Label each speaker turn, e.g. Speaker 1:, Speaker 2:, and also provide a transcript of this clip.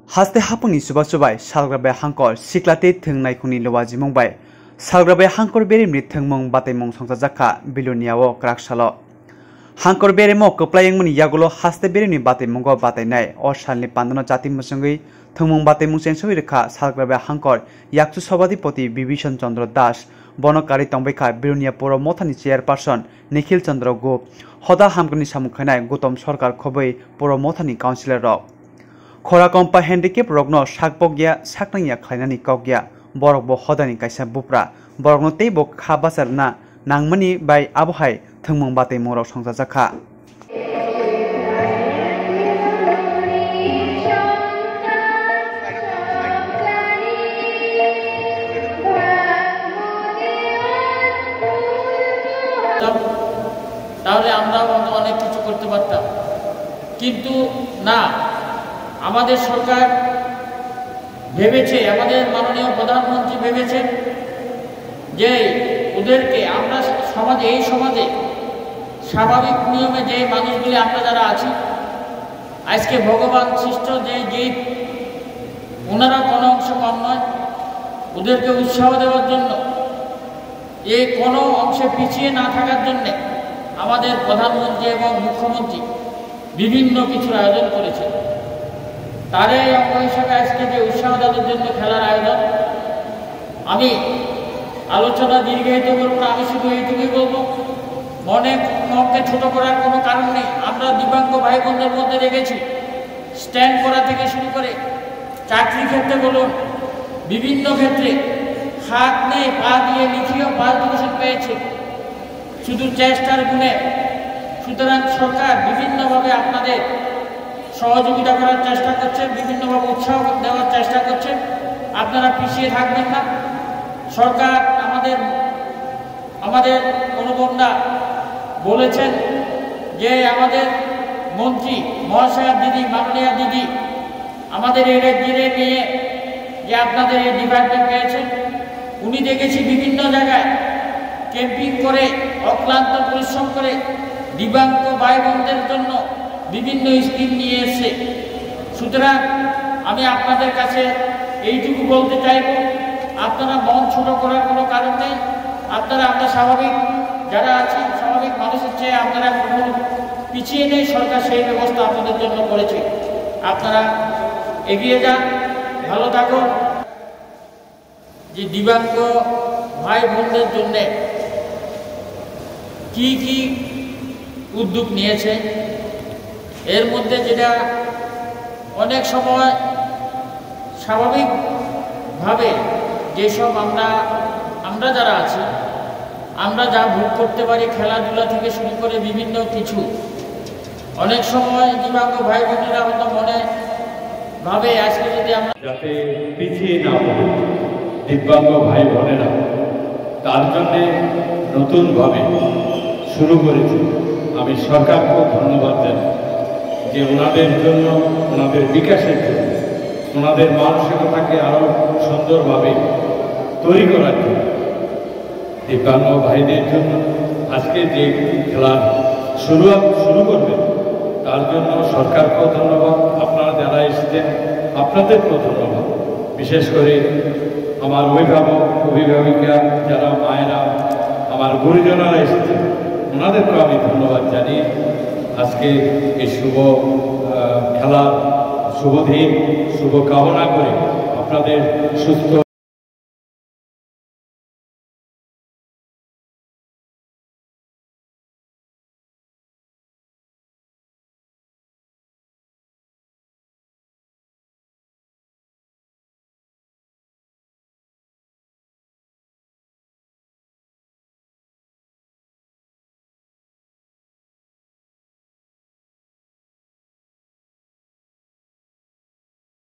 Speaker 1: Haste hapuni suba subai salgrabe hangkor siklate thungnai khuni lowaji mungbai salgrabe hangkor berimni thungmung batemung songsa biloniawo kraksalo hangkor beremo koplayengmuni yagulo haste berimni batemungo batainai o salni pandano jati musungui thungmung batemung sensoi rekha salgrabe hangkor yaksu sabadipoti Bibhishan Chandra Das bonokari tongbaikha bilonia poro mothani chairperson Nikhil Chandra Gup hoda hamkoni samukhanai Gotom Sarkar khoboi poro mothani councilor rok Khora kompa handicap rogno sakbogya saknangya khlainani kogya borokbo hodani kaisa bupra borokno teibo khabasarna nangmani bai abohai thungmung batei morok songjajakha
Speaker 2: তাহলে আমরা অনেক কিছু করতে পারতাম কিন্তু না আমাদের সরকার ভেবেছে আমাদের মাননীয় প্রধানমন্ত্রী ভেবেছেন যে ওদেরকে আমরা সমাজে এই সমাজে স্বাভাবিক নিয়মে যে মানুষগুলি আমরা যারা আছি আজকে ভগবান সৃষ্ট যে জীব ওনারা কোনো অংশ কম নয় ওদেরকে উৎসাহ দেওয়ার জন্য এই কোনো অংশে পিছিয়ে না থাকার জন্য আমাদের প্রধানমন্ত্রী এবং মুখ্যমন্ত্রী বিভিন্ন কিছুর আয়োজন করেছে তারই অঙ্গ হিসাবে আজকে যে উৎসাহ দেওয়ার জন্য খেলার আয়োজন আমি আলোচনা দীর্ঘায়িত করব না আমি শুধু এইটুকুই বলবো মনকে ছোট করার কোনো কারণ নেই আমরা দিব্যাঙ্গ ভাই বোনদের মধ্যে রেখেছি স্ট্যান্ড করা থেকে শুরু করে চাকরি ক্ষেত্রে বলুন বিভিন্ন ক্ষেত্রে হাত নেই পা দিয়ে লিখিয়েও পাস ডিভিশন পেয়েছে শুধু চেষ্টার গুণে সুতরাং সরকার বিভিন্নভাবে আপনাদের সহযোগিতা করার চেষ্টা করছে বিভিন্নভাবে উৎসাহ দেওয়ার চেষ্টা করছে আপনারা পিছিয়ে থাকবেন না সরকার আমাদের অনুবন্ধা বলেছেন যে আমাদের মন্ত্রী মহাশয়া দিদি মাননীয়া দিদি আমাদের এই রাজ্যে নিয়ে যে আপনাদের এই ডিপার্টমেন্ট পেয়েছেন উনি দেখেছি বিভিন্ন জায়গায় ক্যাম্পিং করে অক্লান্ত পরিশ্রম করে দিব্যাঙ্গ ভাই বোনদের জন্য বিভিন্ন স্কিম নিয়ে এসে সুতরাং আমি আপনাদের কাছে এইটুকু বলতে চাইব আপনারা মন ছোট করার কোনো কারণ নেই আপনারা আমরা স্বাভাবিক যারা আছি স্বাভাবিক মানুষের চেয়ে আপনারা কোনো পিছিয়ে নেই সরকার সেই ব্যবস্থা আপনাদের জন্য করেছে আপনারা এগিয়ে যান ভালো থাকুন যে দিব্যাঙ্গ ভাই বোনদের জন্যে কি কি উদ্যোগ নিয়েছে এর মধ্যে যেটা অনেক সময় স্বাভাবিকভাবে যেসব আমরা যারা আছি আমরা যা ভোগ করতে পারি খেলাধুলা থেকে শুরু করে বিভিন্ন কিছু অনেক সময় দিব্যাঙ্গ ভাই বোনেরা হয়তো মনে ভাবে আজকে যদি আমরা
Speaker 3: যাতে পিছিয়ে না পড়ে দিব্যাঙ্গ ভাই বোনেরা তার জন্যে নতুনভাবে শুরু করেছি আমি সরকারকেও ধন্যবাদ জানাই যে ওনাদের জন্য ওনাদের বিকাশের জন্য ওনাদের মানসিকতাকে আরও সুন্দরভাবে তৈরি করার জন্য দিব্যাঙ্গ ভাইদের জন্য আজকে যে খেলা শুরু করবেন তার জন্য সরকারকেও ধন্যবাদ আপনারা যারা এসেছেন আপনাদেরকেও ধন্যবাদ বিশেষ করে আমার অভিভাবিকা যারা মায়েরা আমার গুরুজনেরা এসেছেন ওনাদেরকেও আমি ধন্যবাদ জানিয়ে আজকে এই শুভ খেলার শুভ দিন শুভ কামনা করে আপনাদের সুস্থ